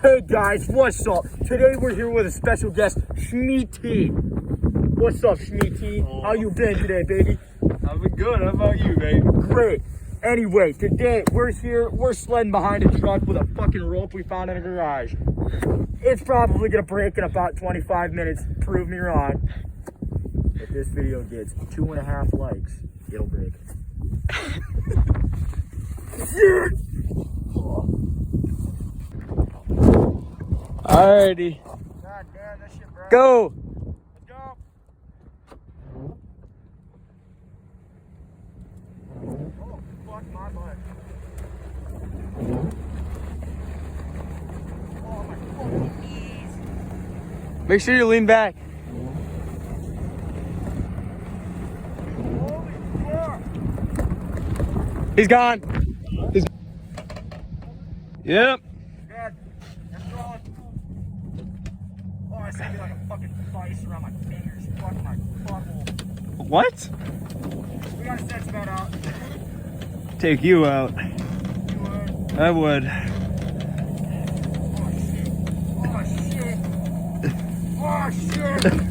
Hey guys, what's up? Today we're here with a special guest, Schmeety. What's up, Schmeety? Oh. How you been today, baby? I've been good. How about you, baby? Great. Anyway, today we're sledding behind a truck with a fucking rope we found in a garage. It's probably gonna break in about 25 minutes. Prove me wrong. If this video gets 2.5 likes, it'll break. Alrighty. God damn, that shit broke. Go. Let's go. Oh, fuck my butt. Oh, my fucking knees. Make sure you lean back. Holy fuck. He's gone. Yep. Dad, I'm throwing. Oh, I sent me like a fucking vice around my fingers. Fuck my butthole. What? We gotta set that out. Take you out. You would. I would. Oh shit. Oh shit. Oh shit.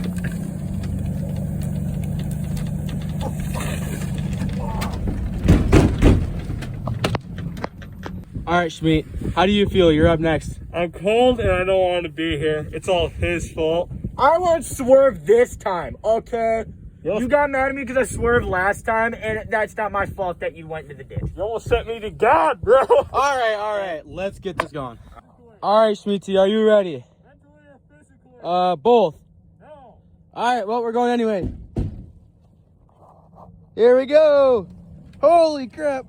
All right, Schmeat. How do you feel? You're up next. I'm cold and I don't want to be here. It's all his fault. I won't swerve this time, okay? Yo. You got mad at me because I swerved last time, and that's not my fault that you went into the ditch. You almost sent me to God, bro. All right. Let's get this going. All right, Schmeaty, are you ready? Mentally or physically? Both. No. All right, well, we're going anyway. Here we go. Holy crap.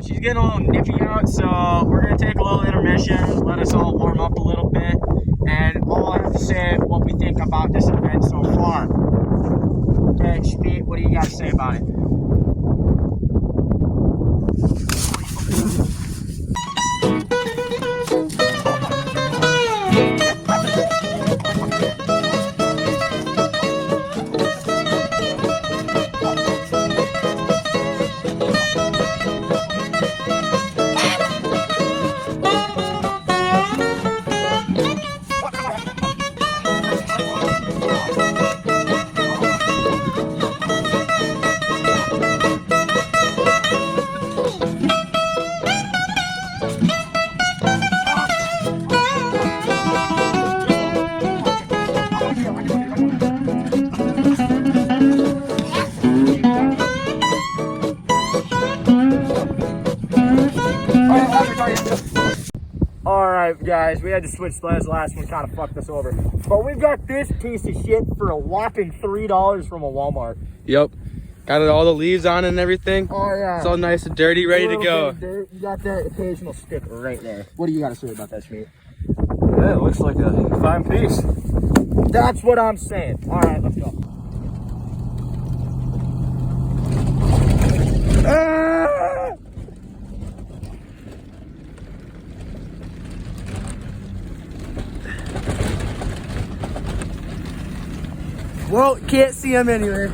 She's getting a little nippy out, so we're going to take a little intermission, let us all warm up a little bit, and all I have to say what we think about this event so far. Okay, Schmeat, what do you got to say about it? Alright guys, we had to switch sleds. Last one kind of fucked us over. But we got this piece of shit for a whopping $3 from a Walmart. Yep. Got all the leaves on and everything. Oh yeah. It's all nice and dirty, ready to go. You got that occasional stick right there. What do you got to say about that, Schmeat? Yeah, it looks like a fine piece. That's what I'm saying. Alright, let's go. Ah! Well, can't see him anywhere.